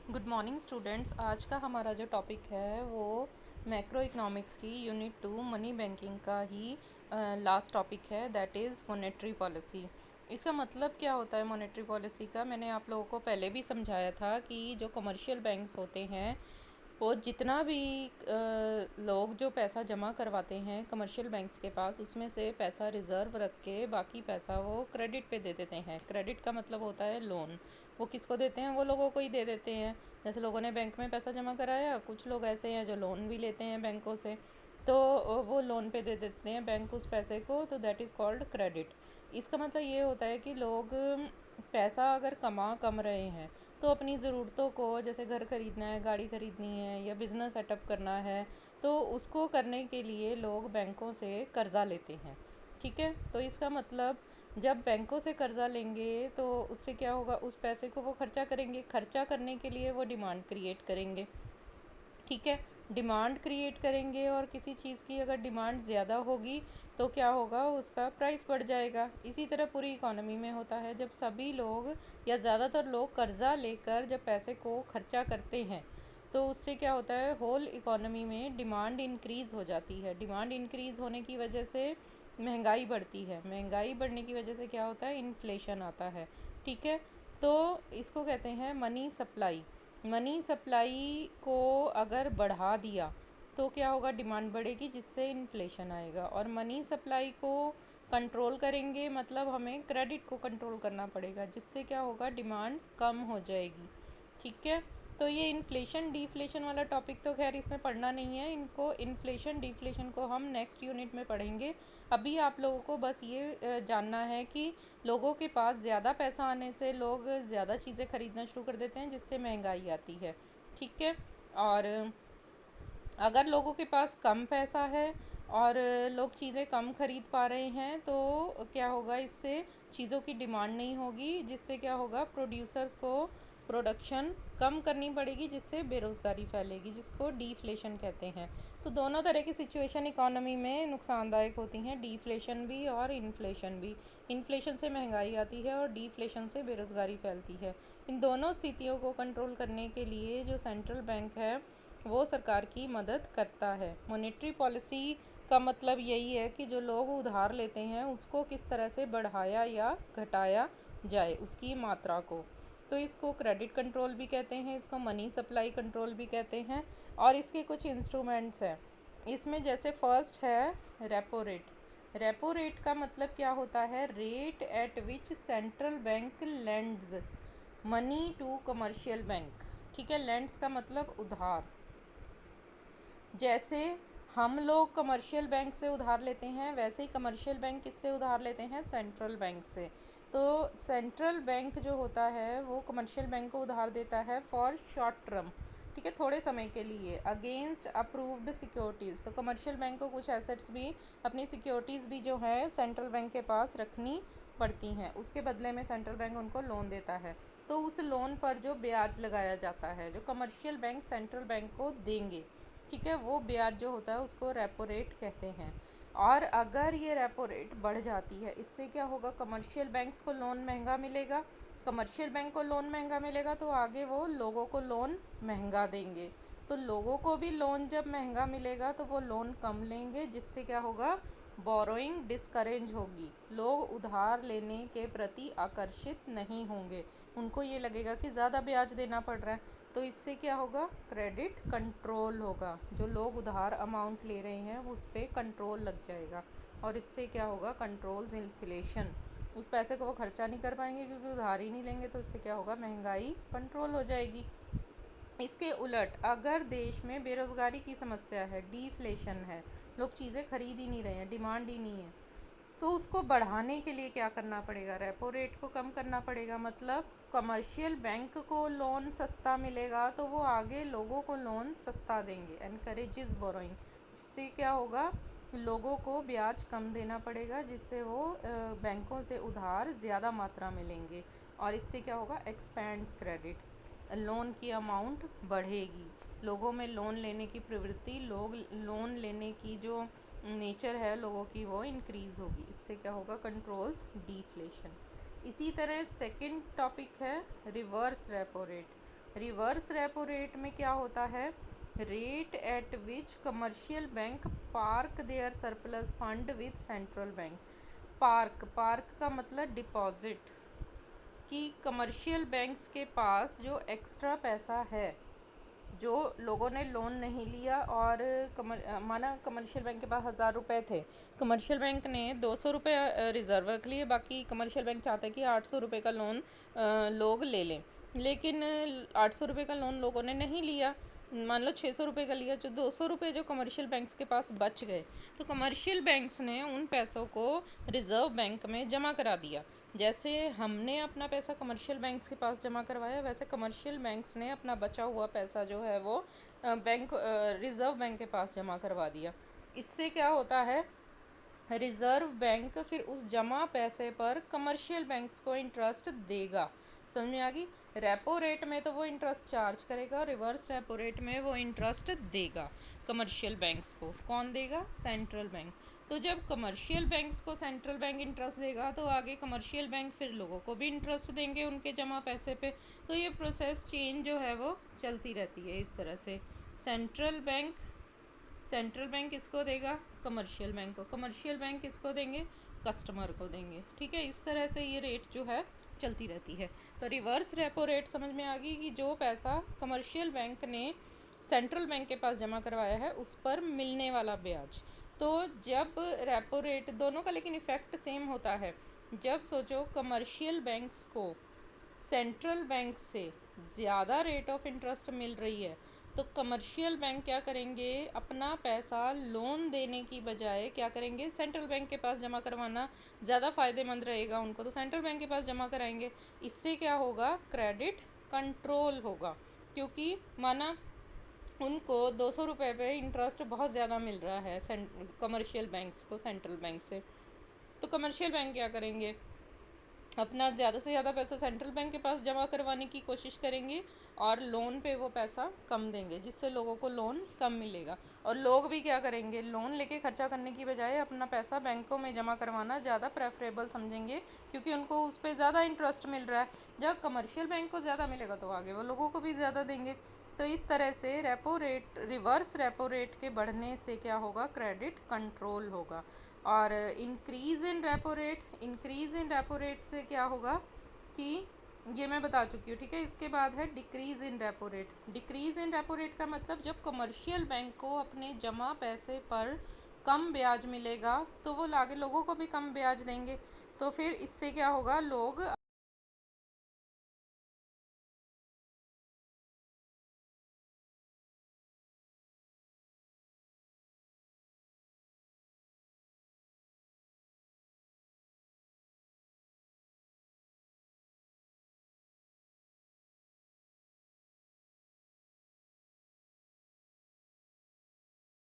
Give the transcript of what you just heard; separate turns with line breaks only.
Good morning students. आज का हमारा जो टॉपिक है वो मैक्रो इकोनॉमिक्स की यूनिट 2 मनी बैंकिंग का ही लास्ट टॉपिक है, दैट इज़ मॉनेटरी पॉलिसी। इसका मतलब क्या होता है मॉनेटरी पॉलिसी का, मैंने आप लोगों को पहले भी समझाया था कि जो कमर्शियल बैंक्स होते हैं वो जितना भी लोग जो पैसा जमा करवाते हैं कमर्शियल बैंक्स के पास, उसमें से पैसा रिज़र्व रख के बाकी पैसा वो क्रेडिट पे दे देते हैं। क्रेडिट का मतलब होता है लोन। वो किसको देते हैं? वो लोगों को ही दे देते हैं। जैसे लोगों ने बैंक में पैसा जमा कराया, कुछ लोग ऐसे हैं जो लोन भी लेते हैं बैंकों से, तो वो लोन पे दे देते हैं बैंक उस पैसे को, तो दैट इज़ कॉल्ड क्रेडिट। इसका मतलब ये होता है कि लोग पैसा अगर कम रहे हैं तो अपनी ज़रूरतों को, जैसे घर खरीदना है, गाड़ी खरीदनी है या बिज़नेस सेटअप करना है, तो उसको करने के लिए लोग बैंकों से कर्ज़ा लेते हैं। ठीक है, तो इसका मतलब जब बैंकों से कर्ज़ा लेंगे तो उससे क्या होगा, उस पैसे को वो खर्चा करेंगे। खर्चा करने के लिए वो डिमांड क्रिएट करेंगे। ठीक है, डिमांड क्रिएट करेंगे और किसी चीज़ की अगर डिमांड ज़्यादा होगी तो क्या होगा, उसका प्राइस बढ़ जाएगा। इसी तरह पूरी इकोनॉमी में होता है, जब सभी लोग या ज़्यादातर लोग कर्ज़ा लेकर जब पैसे को खर्चा करते हैं तो उससे क्या होता है, होल इकोनॉमी में डिमांड इंक्रीज़ हो जाती है। डिमांड इंक्रीज़ होने की वजह से महंगाई बढ़ती है। महंगाई बढ़ने की वजह से क्या होता है, इन्फ्लेशन आता है। ठीक है, तो इसको कहते हैं मनी सप्लाई। मनी सप्लाई को अगर बढ़ा दिया तो क्या होगा, डिमांड बढ़ेगी जिससे इन्फ्लेशन आएगा। और मनी सप्लाई को कंट्रोल करेंगे मतलब हमें क्रेडिट को कंट्रोल करना पड़ेगा, जिससे क्या होगा, डिमांड कम हो जाएगी। ठीक है, तो ये इन्फ्लेशन डिफ्लेशन वाला टॉपिक तो खैर इसमें पढ़ना नहीं है, इनको इन्फ्लेशन डिफ्लेशन को हम नेक्स्ट यूनिट में पढ़ेंगे। अभी आप लोगों को बस ये जानना है कि लोगों के पास ज़्यादा पैसा आने से लोग ज़्यादा चीज़ें खरीदना शुरू कर देते हैं, जिससे महंगाई आती है। ठीक है, और अगर लोगों के पास कम पैसा है और लोग चीज़ें कम खरीद पा रहे हैं तो क्या होगा, इससे चीज़ों की डिमांड नहीं होगी, जिससे क्या होगा, प्रोड्यूसर्स को प्रोडक्शन कम करनी पड़ेगी, जिससे बेरोज़गारी फैलेगी, जिसको डीफ्लेशन कहते हैं। तो दोनों तरह की सिचुएशन इकोनॉमी में नुकसानदायक होती हैं, डीफ्लेशन भी और इन्फ्लेशन भी। इन्फ्लेशन से महंगाई आती है और डीफ्लेशन से बेरोज़गारी फैलती है। इन दोनों स्थितियों को कंट्रोल करने के लिए जो सेंट्रल बैंक है वो सरकार की मदद करता है। मॉनेटरी पॉलिसी का मतलब यही है कि जो लोग उधार लेते हैं उसको किस तरह से बढ़ाया या घटाया जाए, उसकी मात्रा को। तो इसको क्रेडिट कंट्रोल भी कहते हैं, इसको मनी सप्लाई कंट्रोल भी कहते हैं। और इसके कुछ इंस्ट्रूमेंट्स हैं इसमें, जैसे फर्स्ट है रेपो रेट। रेपो रेट का मतलब क्या होता है, rate at which central bank lends money to commercial bank. ठीक है, लेंड्स का मतलब उधार। जैसे हम लोग कमर्शियल बैंक से उधार लेते हैं, वैसे ही कमर्शियल बैंक किससे उधार लेते हैं, सेंट्रल बैंक से। तो सेंट्रल बैंक जो होता है वो कमर्शियल बैंक को उधार देता है फॉर शॉर्ट टर्म। ठीक है, थोड़े समय के लिए, अगेंस्ट अप्रूव्ड सिक्योरिटीज़। तो कमर्शियल बैंक को कुछ एसेट्स भी, अपनी सिक्योरिटीज़ भी जो है सेंट्रल बैंक के पास रखनी पड़ती हैं, उसके बदले में सेंट्रल बैंक उनको लोन देता है। तो उस लोन पर जो ब्याज लगाया जाता है, जो कमर्शियल बैंक सेंट्रल बैंक को देंगे, ठीक है, वो ब्याज जो होता है उसको रेपो रेट कहते हैं। और अगर ये रेपो रेट बढ़ जाती है, इससे क्या होगा, कमर्शियल बैंक्स को लोन महंगा मिलेगा। कमर्शियल बैंक को लोन महंगा मिलेगा तो आगे वो लोगों को लोन महंगा देंगे। तो लोगों को भी लोन जब महंगा मिलेगा तो वो लोन कम लेंगे, जिससे क्या होगा, बोरोइंग डिस्करेज होगी। लोग उधार लेने के प्रति आकर्षित नहीं होंगे, उनको ये लगेगा कि ज़्यादा ब्याज देना पड़ रहा है। तो इससे क्या होगा, क्रेडिट कंट्रोल होगा। जो लोग उधार अमाउंट ले रहे हैं उस पर कंट्रोल लग जाएगा, और इससे क्या होगा, कंट्रोल्स इन्फ्लेशन। उस पैसे को वो खर्चा नहीं कर पाएंगे क्योंकि उधार ही नहीं लेंगे, तो इससे क्या होगा, महंगाई कंट्रोल हो जाएगी। इसके उलट अगर देश में बेरोज़गारी की समस्या है, डीफ्लेशन है, लोग चीज़ें खरीद ही नहीं रहे हैं, डिमांड ही नहीं है, तो उसको बढ़ाने के लिए क्या करना पड़ेगा, रेपो रेट को कम करना पड़ेगा। मतलब कमर्शियल बैंक को लोन सस्ता मिलेगा तो वो आगे लोगों को लोन सस्ता देंगे, एनकरेजेस बोरोइंग। इससे क्या होगा, लोगों को ब्याज कम देना पड़ेगा, जिससे वो बैंकों से उधार ज़्यादा मात्रा में लेंगे। और इससे क्या होगा, एक्सपेंड्स क्रेडिट, लोन की अमाउंट बढ़ेगी, लोगों में लोन लेने की प्रवृत्ति, लोग लोन लेने की जो नेचर है लोगों की वो इंक्रीज़ होगी। इससे क्या होगा, कंट्रोल्स डीफ्लेशन। इसी तरह सेकंड टॉपिक है reverse repo rate. Reverse repo rate में क्या होता है? Rate at which commercial bank park their surplus fund with central bank. Park का मतलब डिपॉजिट, कि कमर्शियल बैंक्स के पास जो एक्स्ट्रा पैसा है, जो लोगों ने लोन नहीं लिया और माना कमर्शियल बैंक के पास 1000 रुपये थे, कमर्शियल बैंक ने 200 रुपये रिजर्व रख लिए, बाकी कमर्शियल बैंक चाहता है कि 800 रुपये का लोन लोग ले लें, लेकिन 800 रुपये का लोन लोगों ने नहीं लिया, मान लो 600 रुपये का लिया, जो 200 रुपये जो कमर्शियल बैंक्स के पास बच गए, तो कमर्शियल बैंक्स ने उन पैसों को रिजर्व बैंक में जमा करा दिया। जैसे हमने अपना पैसा कमर्शियल बैंक्स के पास जमा करवाया, वैसे कमर्शियल बैंक्स ने अपना बचा हुआ पैसा जो है वो रिजर्व बैंक के पास जमा करवा दिया। इससे क्या होता है? रिजर्व बैंक फिर उस जमा पैसे पर कमर्शियल बैंक्स को इंटरेस्ट देगा। समझ में आ गई? रेपो रेट में तो वो इंटरेस्ट चार्ज करेगा, रिवर्स रेपो रेट में वो इंटरेस्ट देगा कमर्शियल बैंक्स को। कौन देगा? Central bank. तो जब कमर्शियल बैंक्स को सेंट्रल बैंक इंटरेस्ट देगा, तो आगे कमर्शियल बैंक फिर लोगों को भी इंटरेस्ट देंगे उनके जमा पैसे पे। तो ये प्रोसेस चेंज जो है वो चलती रहती है इस तरह से। सेंट्रल बैंक किसको देगा? कमर्शियल बैंक को। कमर्शियल बैंक किसको देंगे? कस्टमर को देंगे। ठीक है, इस तरह से ये रेट जो है चलती रहती है। तो रिवर्स रेपो रेट समझ में आ गई कि जो पैसा कमर्शियल बैंक ने सेंट्रल बैंक के पास जमा करवाया है उस पर मिलने वाला ब्याज। तो जब रेपो रेट दोनों का लेकिन इफ़ेक्ट सेम होता है। जब सोचो कमर्शियल बैंक्स को सेंट्रल बैंक से ज़्यादा रेट ऑफ इंटरेस्ट मिल रही है, तो कमर्शियल बैंक क्या करेंगे? अपना पैसा लोन देने की बजाय क्या करेंगे? सेंट्रल बैंक के पास जमा करवाना ज़्यादा फ़ायदेमंद रहेगा उनको, तो सेंट्रल बैंक के पास जमा कराएंगे। इससे क्या होगा? क्रेडिट कंट्रोल होगा, क्योंकि माना उनको 200 रुपये पे इंटरेस्ट बहुत ज़्यादा मिल रहा है कमर्शियल बैंक्स को सेंट्रल बैंक से, तो कमर्शियल बैंक क्या करेंगे? अपना ज़्यादा से ज़्यादा पैसा सेंट्रल बैंक के पास जमा करवाने की कोशिश करेंगे और लोन पे वो पैसा कम देंगे, जिससे लोगों को लोन कम मिलेगा। और लोग भी क्या करेंगे? लोन लेके खर्चा करने की बजाय अपना पैसा बैंकों में जमा करवाना ज़्यादा प्रेफरेबल समझेंगे, क्योंकि उनको उस पर ज़्यादा इंटरेस्ट मिल रहा है। जब कमर्शियल बैंक को ज़्यादा मिलेगा तो आगे वो लोगों को भी ज़्यादा देंगे। तो इस तरह से repo rate, reverse repo rate के बढ़ने से क्या होगा? क्रेडिट कंट्रोल होगा। और इंक्रीज़ इन रेपो रेट से क्या होगा कि ये मैं बता चुकी हूँ। ठीक है, इसके बाद है decrease in repo rate. Decrease in repo rate का मतलब जब कमर्शियल बैंक को अपने जमा पैसे पर कम ब्याज मिलेगा, तो वो आगे लोगों को भी कम ब्याज देंगे, तो फिर इससे क्या होगा? लोग